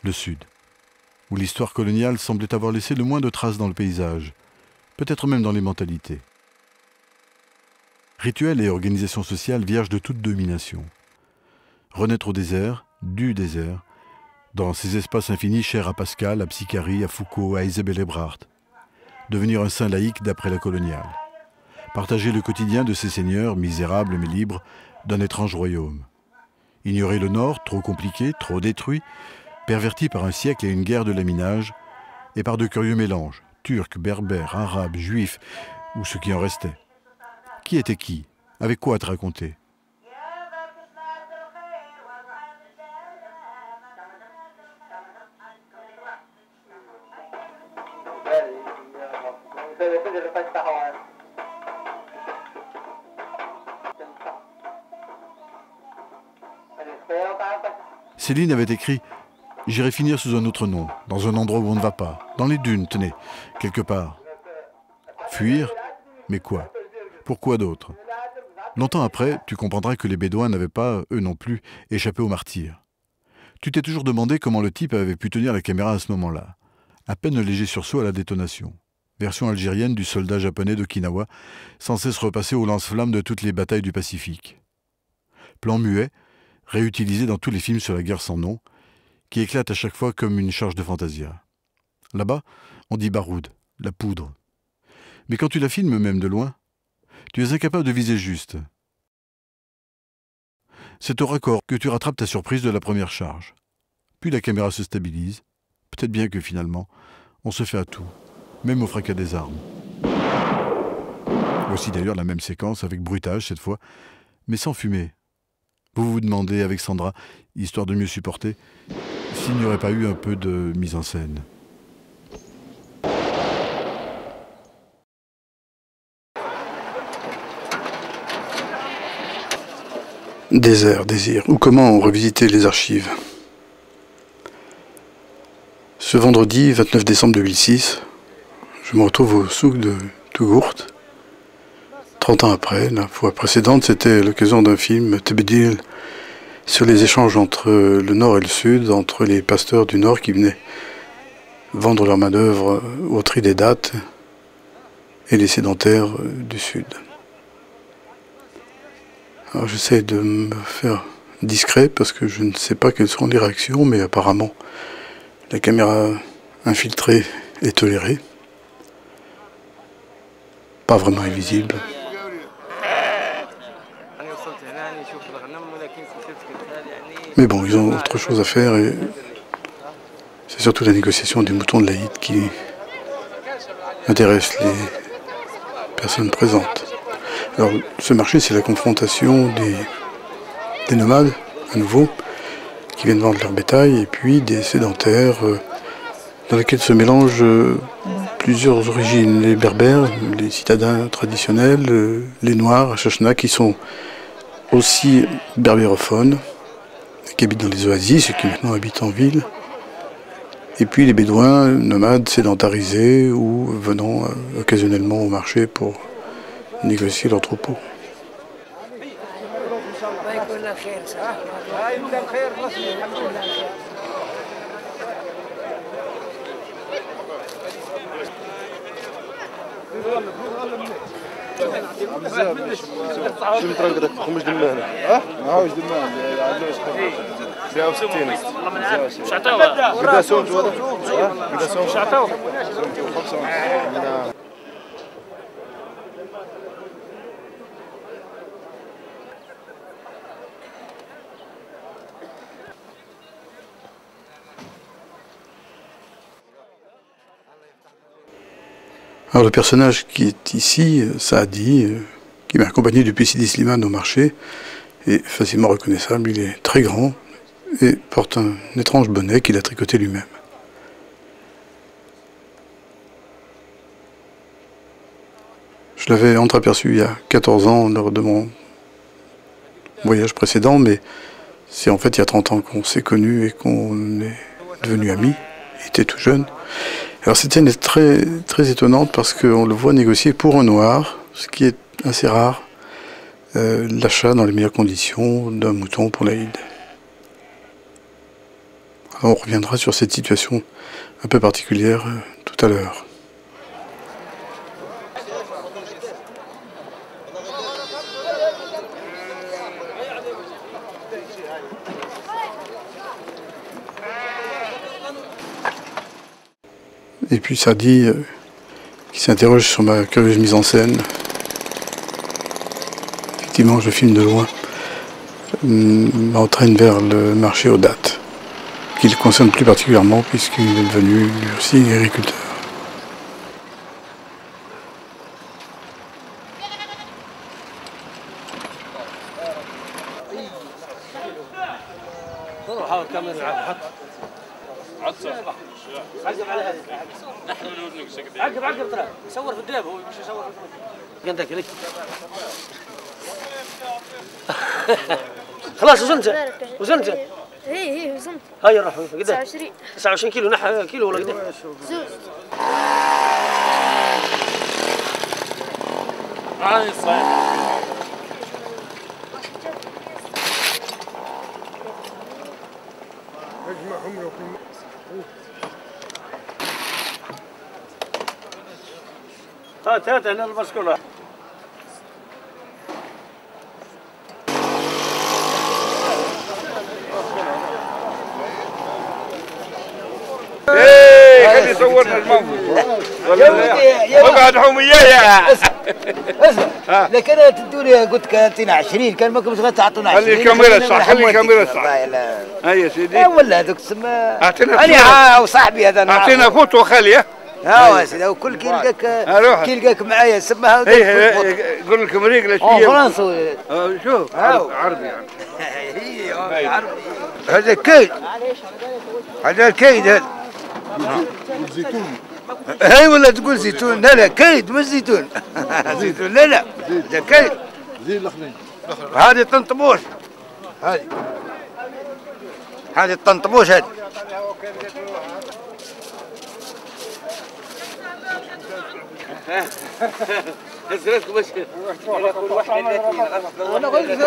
le Sud, où l'histoire coloniale semblait avoir laissé le moins de traces dans le paysage, peut-être même dans les mentalités. Rituels et organisation sociale vierges de toute domination. Renaître au désert, du désert, dans ces espaces infinis chers à Pascal, à Psychari, à Foucault, à Isabelle Ebrard. Devenir un saint laïque d'après la coloniale. Partager le quotidien de ces seigneurs, misérables mais libres, d'un étrange royaume. Ignorer le Nord, trop compliqué, trop détruit, perverti par un siècle et une guerre de laminage, et par de curieux mélanges, turcs, berbères, arabes, juifs, ou ce qui en restait. Qui était qui? Avec quoi à te raconter? Céline avait écrit « J'irai finir sous un autre nom, dans un endroit où on ne va pas, dans les dunes, tenez, quelque part. » Fuir? Mais quoi? Pourquoi d'autre? Longtemps après, tu comprendras que les Bédouins n'avaient pas, eux non plus, échappé au martyre. Tu t'es toujours demandé comment le type avait pu tenir la caméra à ce moment-là. À peine un léger sursaut à la détonation. Version algérienne du soldat japonais d'Okinawa, sans cesse repassé au lance-flammes de toutes les batailles du Pacifique. Plan muet, réutilisé dans tous les films sur la guerre sans nom, qui éclate à chaque fois comme une charge de fantasia. Là-bas, on dit baroud, la poudre. Mais quand tu la filmes même de loin, tu es incapable de viser juste. C'est au raccord que tu rattrapes ta surprise de la première charge. Puis la caméra se stabilise. Peut-être bien que finalement, on se fait à tout, même au fracas des armes. Voici d'ailleurs la même séquence avec bruitage cette fois, mais sans fumée. Vous vous demandez avec Sandra, histoire de mieux supporter, s'il n'y aurait pas eu un peu de mise en scène. Désert, désir, ou comment revisiter les archives. Ce vendredi 29 décembre 2006, je me retrouve au souk de Tougourt. 30 ans après, la fois précédente, c'était l'occasion d'un film, Tebedil, sur les échanges entre le Nord et le Sud, entre les pasteurs du Nord qui venaient vendre leur main-d'œuvre au tri des dates et les sédentaires du Sud. Alors j'essaie de me faire discret parce que je ne sais pas quelles seront les réactions, mais apparemment la caméra infiltrée est tolérée. Pas vraiment invisible. Mais bon, ils ont autre chose à faire et c'est surtout la négociation des moutons de l'Aïd qui intéresse les personnes présentes. Alors, ce marché, c'est la confrontation des nomades, à nouveau, qui viennent vendre leur bétail, et puis des sédentaires, dans lesquels se mélangent plusieurs origines. Les berbères, les citadins traditionnels, les noirs, Chachna, qui sont aussi berbérophones, qui habitent dans les oasis et qui maintenant habitent en ville. Et puis les bédouins, nomades, sédentarisés ou venant occasionnellement au marché pour négocier leurs troupeaux. Alors le personnage qui est ici, Saadi, qui m'a accompagné depuis Sidi Slimane au marché, est facilement reconnaissable. Il est très grand et porte un étrange bonnet qu'il a tricoté lui-même. Je l'avais entreaperçu il y a 14 ans lors de mon voyage précédent, mais c'est en fait il y a 30 ans qu'on s'est connus et qu'on est devenus amis. Il était tout jeune. Alors cette scène est très, très étonnante parce qu'on le voit négocier pour un noir, ce qui est assez rare, l'achat dans les meilleures conditions d'un mouton pour l'Aïd. On reviendra sur cette situation un peu particulière tout à l'heure. Et puis Sadi, qui s'interroge sur ma curieuse mise en scène. Effectivement, je filme de loin, m'entraîne vers le marché aux dattes, qui le concerne plus particulièrement puisqu'il est devenu lui aussi agriculteur. عقب طلع يصور في الدولاب هو مش يصور في عندك لك خلاص وزنت هي وزنت هاي نروح قدام 29 كيلو كيلو ولا قدام زوز هاي صحيح ثلاثة هنا البسكولة ايه خلي يصورنا الموقف اقعد حومية اسمع لو كانت تدوني قلت كانتين 20 كان ممكن تبغى تعطونا 20 خلي الكاميرا صح خلي الكاميرا صح هيا يا سيدي ولا هذوك تسمى اعطينا انا وصاحبي هذا اعطينا فوتو خاليه ها سيدي وكل كي يلقاك معايا سماها قول لكم ريقله شويه فرنسي شوف عربي يعني عربي هذا كيد هذا الكيد هذا زيتون هاي ولا تقول زيتون لا كيد مش زيتون زيتون لا ده كيد زي الاخرين هذه طنطبوش هذه الطنطبوش هذه هزرتكم بس كل واحد انا قلت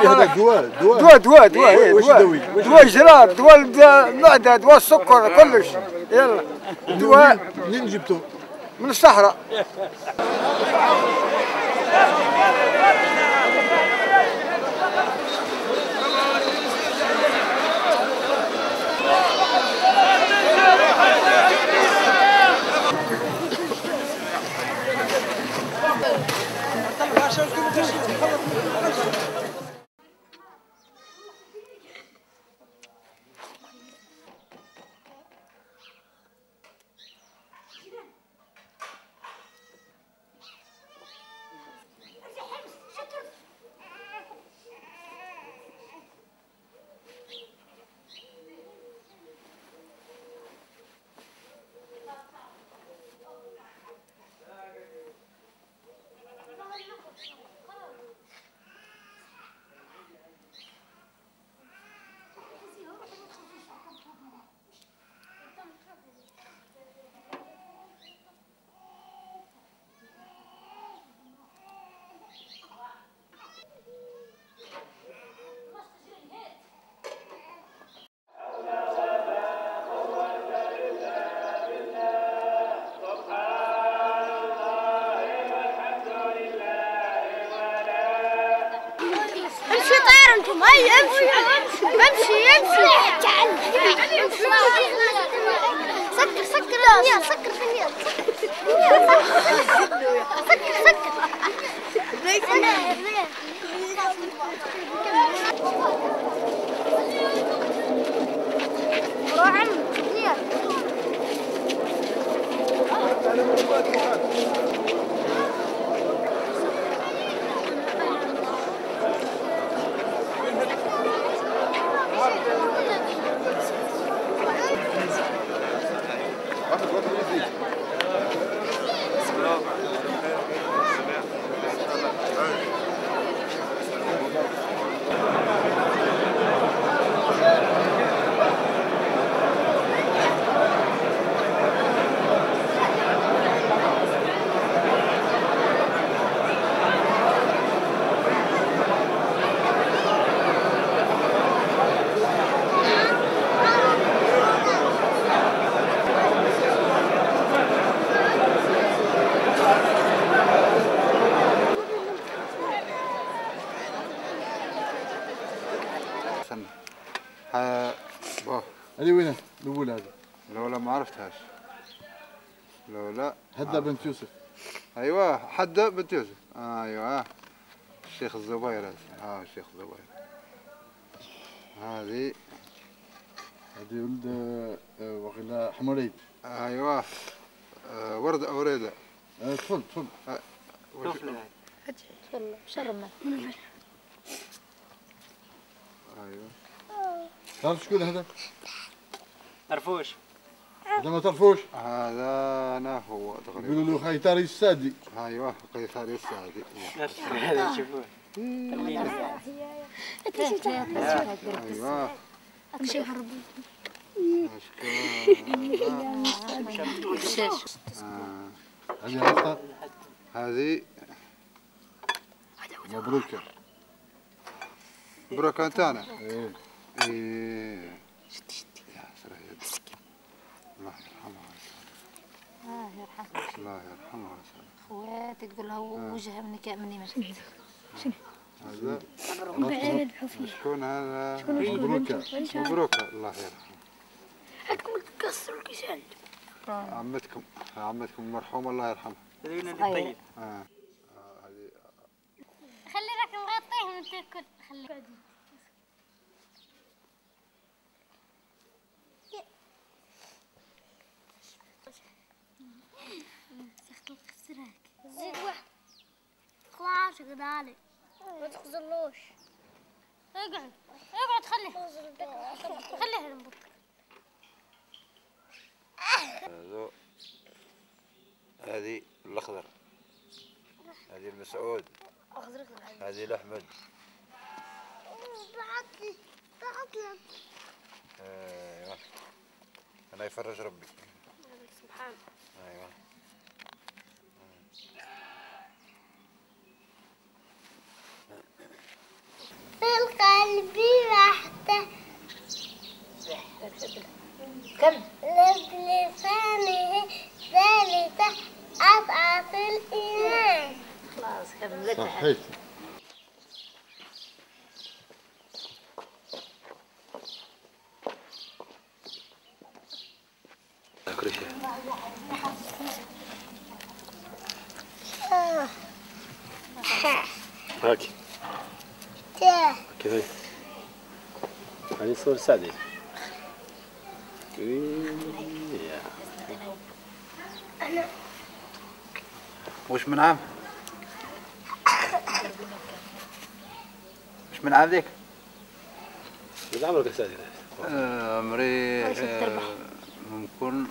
عندك دواء جراب دواء المعدة دواء السكر كلش يلا دواء منين جبته؟ من الصحراء هاي امشي سكر النير سكر في النير عرفتهاش. لا حدة بنت يوسف. ايوه حدة بنت يوسف. ايوه الشيخ الزبير. الشيخ الزبير. هذه ولد وغلا حمريد. ايوه ورد اوريده. تفضل. تفضل شرمنا. ايوه تعرف شكون هذا؟ عرفوش. هذا ما تعرفوش؟ هذا انا هو تقريبا. يقولوا له قيطاري السادي. ايوه قيصري السعدي. هذا شوفوه. ايوه هذه عرفتها؟ هذه مبروكة. مبروك انت انا. ايه. يا سريع. الله يرحمها. الله يرحمها. خواتي تقول له وجهها مني ماشي. هذا شكون هذا؟ مبروكة. مبروك الله يرحمه. عندكم تكسروا الكيسان. عمتكم المرحومة الله يرحمها. طيب. خلي راك مغطيه من تاكل. خلي زيد واحد. خلاص قدالي. ما تخزلوش. اقعد خليه نبط. هذه الأخضر. هذه المسعود. هذه الأحمد. بعتلي. ايوه أنا يفرج ربي. سبحان. ايوه بالقلب وحده كم بلسانه ذلك أضعف الإيمان. خلاص كملتها. صحيت. كل شيء. هاكي كذا هذه صور سعدي. وش من عام؟ وش من عام ذيك؟ ماذا عمرك سعدي؟ عمري ممكن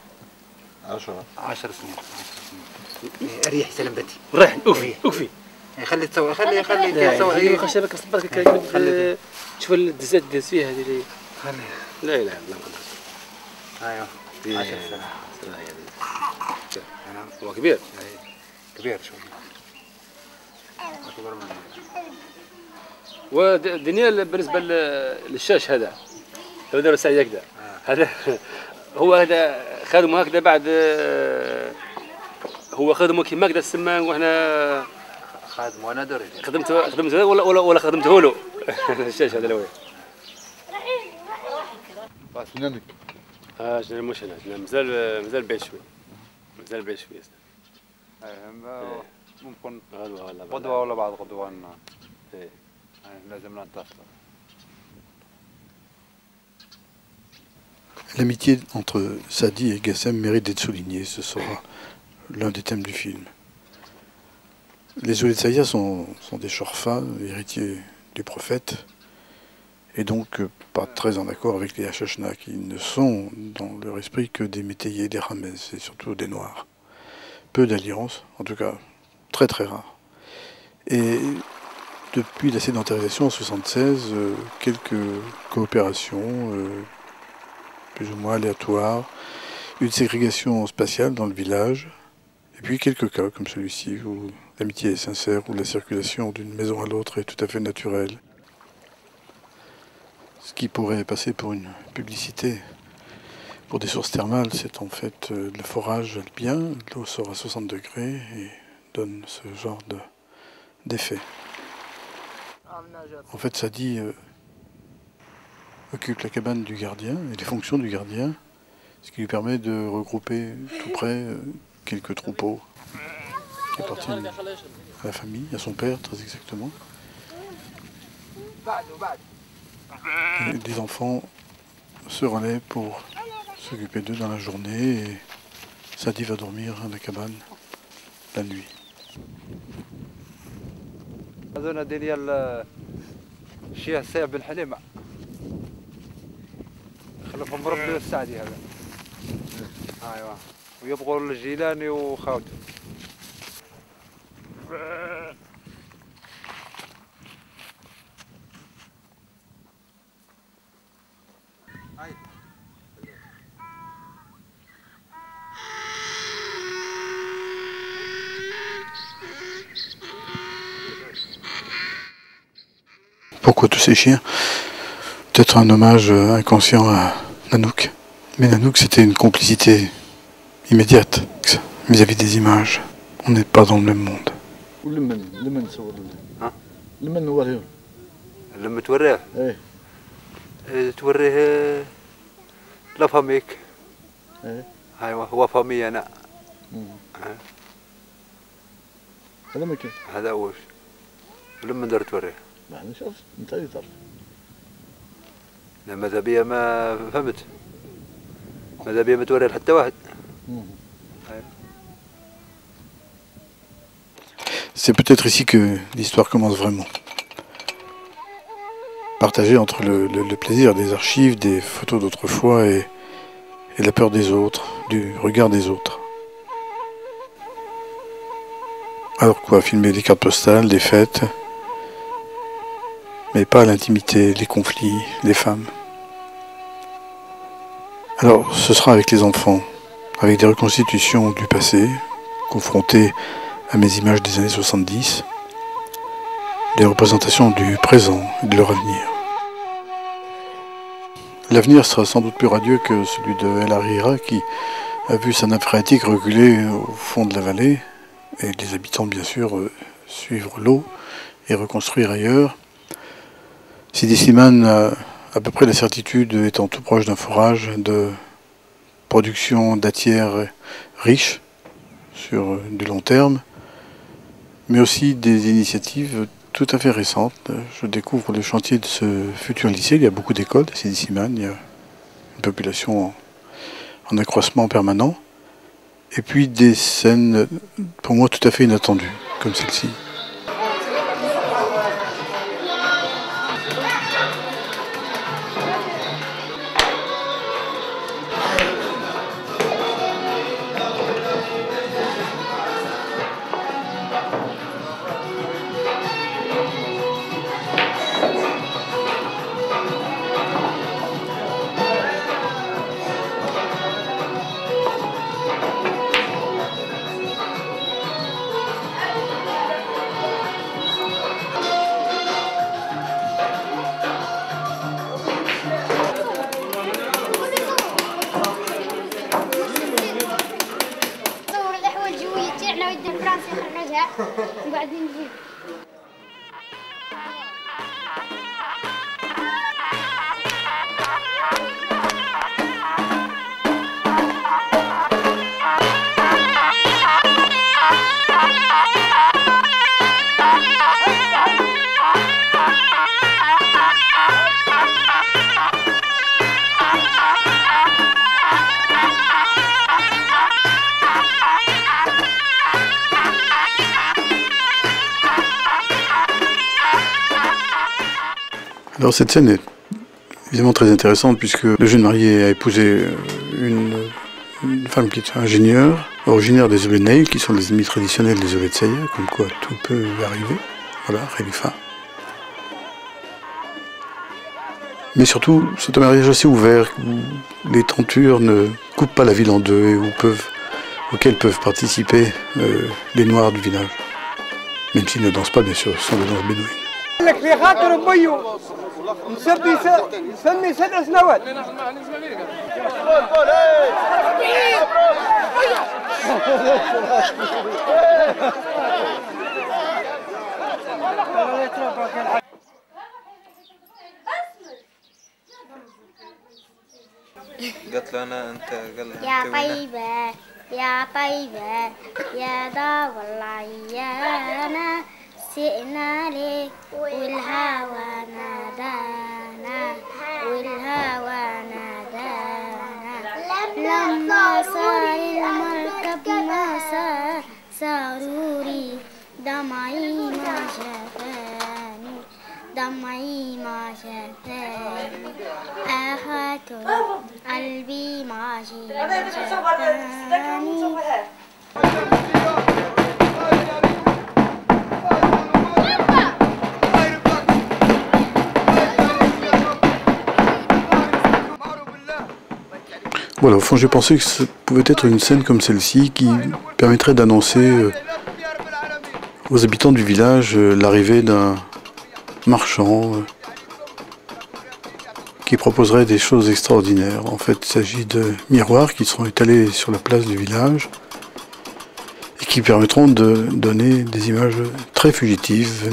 10 سنين. ريح سلمتي. ريح اوفي خلي تسوي خلي تسوي خشبك صبرك كذا تشوف الدزات داز فيها هذه اللي لا اله الا الله. ايوه 10 سنين. هو كبير شوي اكبر مني. ودانيال بالنسبه للشاش هذا لو داروا ساعه هكذا هذا هو هذا خدمه هكذا بعد هو خدمه كيما هكذا السمان وحنا خادم وانا دري خدمته ولا خدمته له الشاش هذا الاول. سنانك. شنو مش انا مازال بعيد شوي ممكن غدوه ولا بعد غدوه لازم نتصل. L'amitié entre Sadi et Gassem mérite d'être soulignée, ce sera l'un des thèmes du film. Les Ouled Saïa sont des Chorfa, héritiers du prophète, et donc pas très en accord avec les Hachachna, qui ne sont dans leur esprit que des métayers, des Ramès, et surtout des Noirs. Peu d'alliances, en tout cas très très rares. Et depuis la sédentarisation en 1976, quelques coopérations plus ou moins aléatoires, une ségrégation spatiale dans le village, et puis quelques cas comme celui-ci où l'amitié est sincère, où la circulation d'une maison à l'autre est tout à fait naturelle. Ce qui pourrait passer pour une publicité pour des sources thermales, c'est en fait le forage alpien. L'eau sort à 60 degrés et donne ce genre d'effet. En fait, Sadi occupe la cabane du gardien et les fonctions du gardien ce qui lui permet de regrouper tout près quelques troupeaux qui appartiennent à la famille, à son père très exactement. Et des enfants se relaient pour s'occuper d'eux dans la journée et Sadi va dormir à la cabane la nuit. هذونا ديال الشيخ سيف بن حليمة خلفهم ربي السعدي هذا ايوا ويبغوا الجيلاني وخاوته Pourquoi tous ces chiens? Peut-être un hommage inconscient à Nanook. Mais Nanook, c'était une complicité immédiate vis-à-vis des images. On n'est pas dans le même monde. لمن صور لمن نوريهم لما توريه توريه لفميك ايوه هو فمي انا هذا ما كان هذا وش لما درت توريه ما احنا شوف انت اللي تعرف ماذا بيا ما فهمت ماذا بيا ما توريه حتى واحد C'est peut-être ici que l'histoire commence vraiment. Partagée entre le plaisir des archives, des photos d'autrefois et la peur des autres, du regard des autres. Alors quoi, filmer des cartes postales, des fêtes, mais pas l'intimité, les conflits, les femmes. Alors ce sera avec les enfants, avec des reconstitutions du passé, confrontées à mes images des années 70, des représentations du présent et de leur avenir. L'avenir sera sans doute plus radieux que celui de El Harira qui a vu sa nappe phréatique reculer au fond de la vallée et les habitants bien sûr suivre l'eau et reconstruire ailleurs. Sidi Slimane a à peu près la certitude, étant tout proche d'un forage, de production dattière riche sur du long terme, mais aussi des initiatives tout à fait récentes. Je découvre le chantier de ce futur lycée. Il y a beaucoup d'écoles à Sidi Slimane, il y a une population en accroissement permanent, et puis des scènes pour moi tout à fait inattendues, comme celle-ci. وبعدين نجيب Alors cette scène est évidemment très intéressante puisque le jeune marié a épousé une femme qui est ingénieure, originaire des Obeneil, qui sont les ennemis traditionnels des Ovetseya, comme quoi tout peut arriver. Voilà, Khalifa. Mais surtout, c'est un mariage assez ouvert, où les tentures ne coupent pas la ville en deux et auxquelles peuvent participer les Noirs du village. Même s'ils ne dansent pas, bien sûr, ce sont des danses bédouines. لك في خاطر بيو نسمي 7 سنوات قالت له انا انت قال لها يا انت وينه؟ طيبة يا طيبة يا دار العيانة سئنا لك والهوى نادانا والهوى نادانا لما صار المركب ما صار سروري دمعي ما شافاني دمعي ما شافاني أخاك قلبي ما شافاني Voilà, au fond, j'ai pensé que ça pouvait être une scène comme celle-ci qui permettrait d'annoncer aux habitants du village l'arrivée d'un marchand qui proposerait des choses extraordinaires. En fait, il s'agit de miroirs qui seront étalés sur la place du village et qui permettront de donner des images très fugitives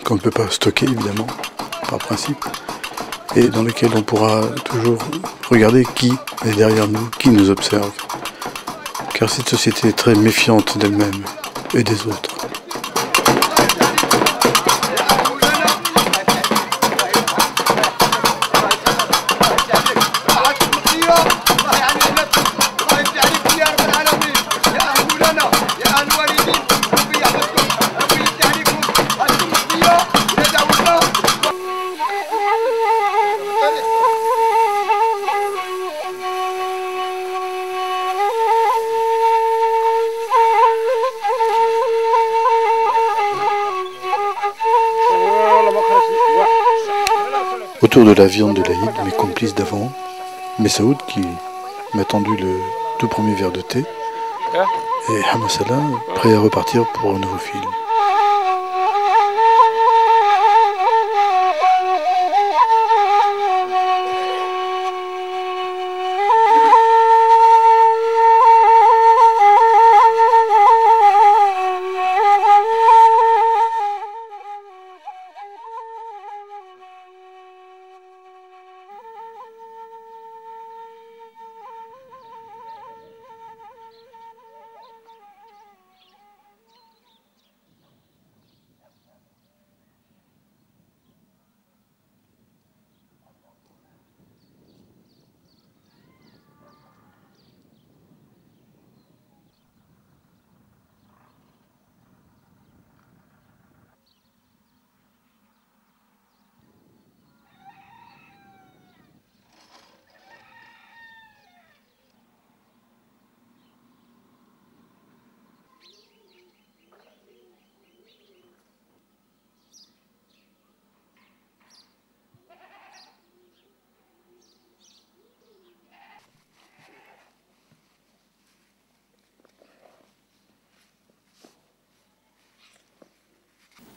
qu'on ne peut pas stocker, évidemment, par principe, et dans lesquelles on pourra toujours regarder qui est derrière nous, qui nous observe. Car cette société est très méfiante d'elle-même et des autres. Autour de la viande de l'Aïd, mes complices d'avant, Messaoud qui m'a tendu le tout premier verre de thé, et Hamassala prêt à repartir pour un nouveau film.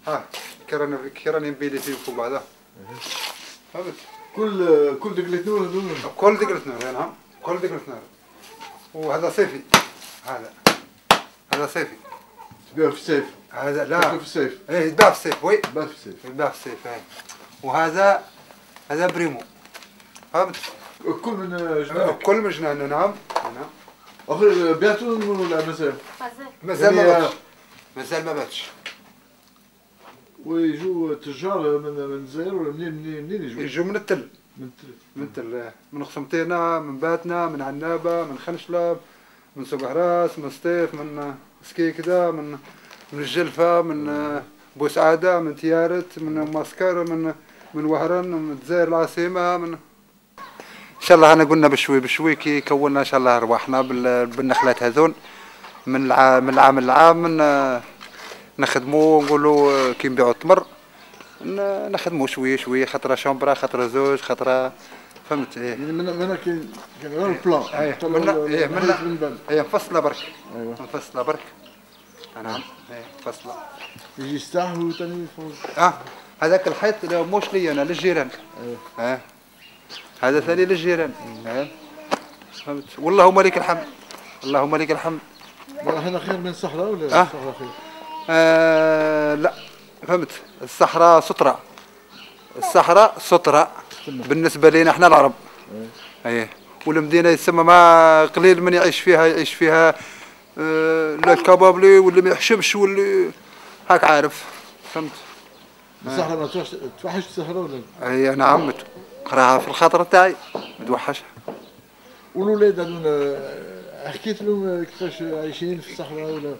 ها كراني مبيلي فيكم بعدها فهمت كل دقلة نور هذول كل دقلة نور نعم كل دقلة نور وهذا صيفي هذا صيفي تبيع في الصيف هذا لا في الصيف ايه يتباع في الصيف وي يتباع في الصيف يتباع في الصيف ايه وهذا بريمو فهمت كل من جنان كل من جنان نعم اخر بيعتون ولا مازال؟ مازال ما باتش مازال ما باتش ويجوا تجار من الجزائر ولا منين يجوا؟ يجوا من التل من التل من خصمتينا من باتنا من عنابه من خنشلب من سوقهراس من سطيف من سكيكدا من الجلفه من بوسعاده من تيارت من ماسكر من وهران من الجزائر العاصمه من ان شاء الله انا قلنا بشوي كي كونا ان شاء الله ارواحنا بالنخلات هذون من العام للعام نخدموا نقولوا كي نبيعوا التمر نخدموا شويه خطره شومبرا خطره زوج خطره فهمت ايه يعني من كاين غير البلان ايه مفصله برك مفصله برك نعم ايه مفصله يجي يستاهلوا ثاني هذاك الحيط موش لي انا للجيران هذا ثاني للجيران فهمت واللهم لك الحمد اللهم لك الحمد هنا خير من الصحراء ولا الصحراء خير؟ لا فهمت الصحراء سترة بالنسبة لنا احنا العرب ايه والمدينه يسمى ما قليل من يعيش فيها لا الكبابلي واللي ما يحشمش واللي هاك عارف فهمت. الصحراء ما توحش الصحراء ولا؟ اي نعم قراها في الخاطر تاعي متوحشها. والولاد هذونا حكيت لهم كيفاش عايشين في الصحراء ولا؟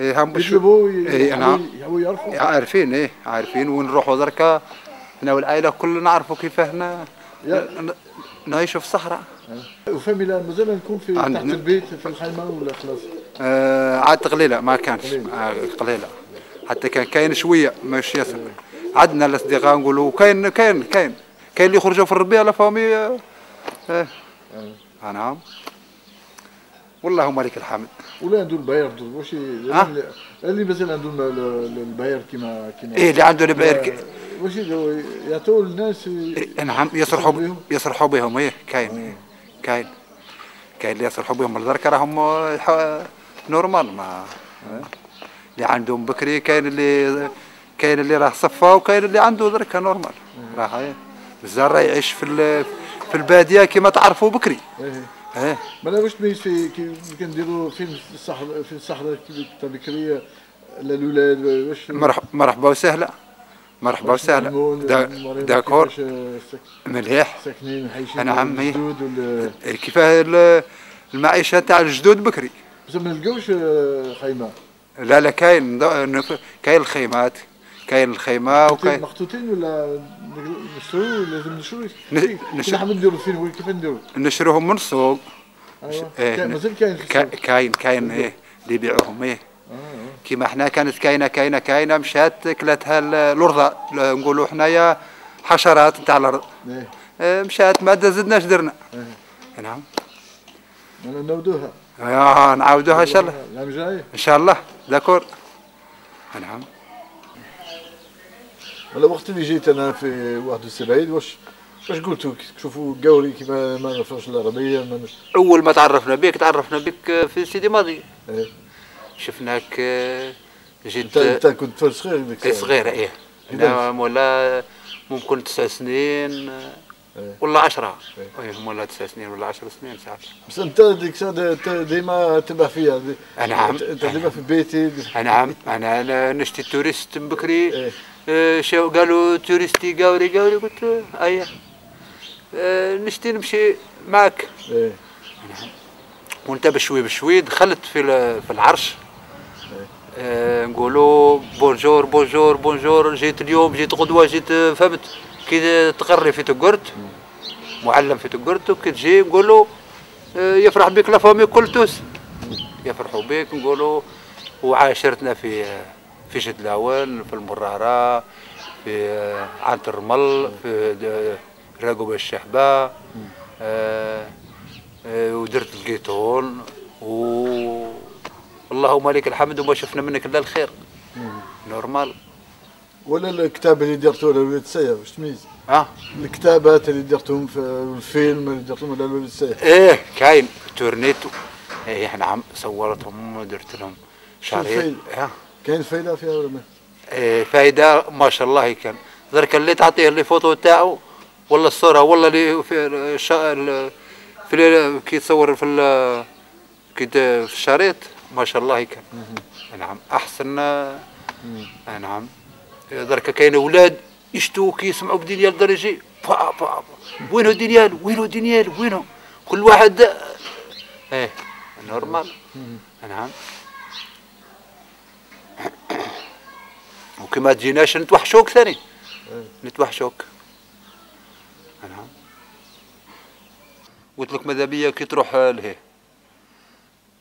هم يطلبوا نعم يعرفوا عارفين عارفين وين نروحوا دركا احنا والعائله كلنا نعرفوا كيفاه نعيشوا في الصحراء. وفهمي لا مازال نكون في تحت البيت في الخيمه ولا خلاص؟ عاد قليله ما كانش قليله حتى كان كاين شويه ماشي ياسر. عندنا الاصدقاء نقولوا كاين اللي يخرجوا في الربيع لا فامي. نعم والله لك الحمد. ولا عنده الباير واش اللي مازال عنده الباير كيما اللي عنده الباير واش يعطوا الناس نعم يصرحوا بهم كاين اللي يصرحوا بهم لذلك راهم نورمال ما اللي عندهم بكري كاين اللي راه صفا وكاين اللي عنده درك نورمال راه الزرع يعيش في الباديه كما تعرفوا بكري. مالا واش تميز كي كنديروا في الصحراء تاع بكري الاولاد واش مرحبا وسهلا داكور مليح ساكنين حيشين نعم كيفاه المعيشه تاع الجدود بكري. بس ما نلقاوش خيمه. لا كاين الخيمات كاين الخيمه وكاين مخطوطين ولا نشروه لازم نشروه كيف نديروا فين كيف نديروا نشروهم من السوق. مازال كاين اللي يبيعوهم كيما حنا كانت كاينه مشات كلاتها الارض نقولوا حنايا حشرات تاع الارض مشات ما زدناش درنا. نعم نعاودوها نعاودوها ان شاء الله العام الجاي ان شاء الله داكور. نعم ولا وقت اللي جيت انا في 71 واش قلتوا تشوفوا قوري كيما ما نعرفوش العربيه اول ما تعرفنا بك في سيدي ماضي. شفناك جيت انت كنت صغير ديك الساعه صغير انا مولا ممكن 9 سنين ولا 10 مولا 9 سنين ولا 10 سنين ساعات. بس انت ديك الساعه ديما تبع فيها. نعم انت ديما في بيتي. نعم انا نشتي توريست بكري شو قالوا توريستي قوري قلت نشتي نمشي معك. نعم وانت بشوي دخلت في العرش. نقولوا بونجور جيت اليوم جيت غدوه جيت فهمت كي تقري في تقرت معلم في تقرت وكي تجي نقولوا يفرح بك لا فامي كلتوس يفرحوا بك نقولوا. وعاشرتنا في جدلاون في المرارة في عاد الرمل في راقب الشحبة ودرت القيتون اللهم لك الحمد وما شفنا منك الا الخير نورمال. ولا الكتاب اللي درتوه لولاد السيف واش تميز؟ الكتابات اللي درتهم في الفيلم اللي درتهم لولاد السيف كاين تورنيتو نعم صورتهم ودرت لهم شريط. كاين فايده فيها ولا ما؟ فايده ما شاء الله كان درك اللي تعطيه لي فوتو تاعو ولا الصوره ولا اللي في كي تصور في الشريط ما شاء الله كان. نعم احسن. نعم درك كاين اولاد يشتوا كي يسمعوا بدينيال درجي وينو دينيال وينو كل واحد نورمال. نعم وكما تجيناش نتوحشوك ثاني نتوحشوك. نعم قلت لك ماذا بيا كي تروح لهيه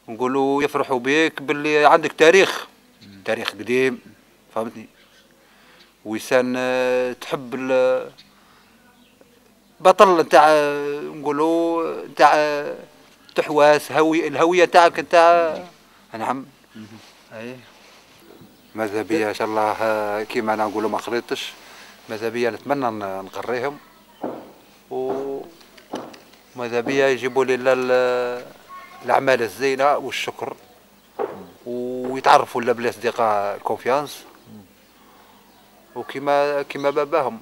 نقولوا يفرحوا بك باللي عندك تاريخ قديم فهمتني. ويسان تحب بطل نتاع نقولوا نتاع تحواس الهويه تاعك نتاع. نعم ماذا بيا ان شاء الله كيما انا نقولوا ما قريتش ماذا بيا نتمنى نقريهم وماذا بيا يجيبوا لي الاعمال الزينه والشكر ويتعرفوا ولا بالاصدقاء كونفيانس وكما باباهم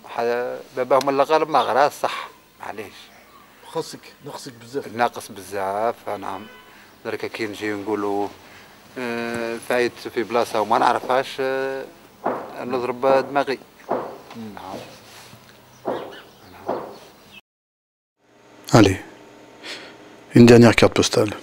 اللي غالب ما غراش صح معليش نقصك بزاف. ناقص بزاف نعم. درك كي نجي نقولوا فايت في بلاصه وما نعرفهاش نضرب دماغي. نعم. Allez, une dernière carte postale.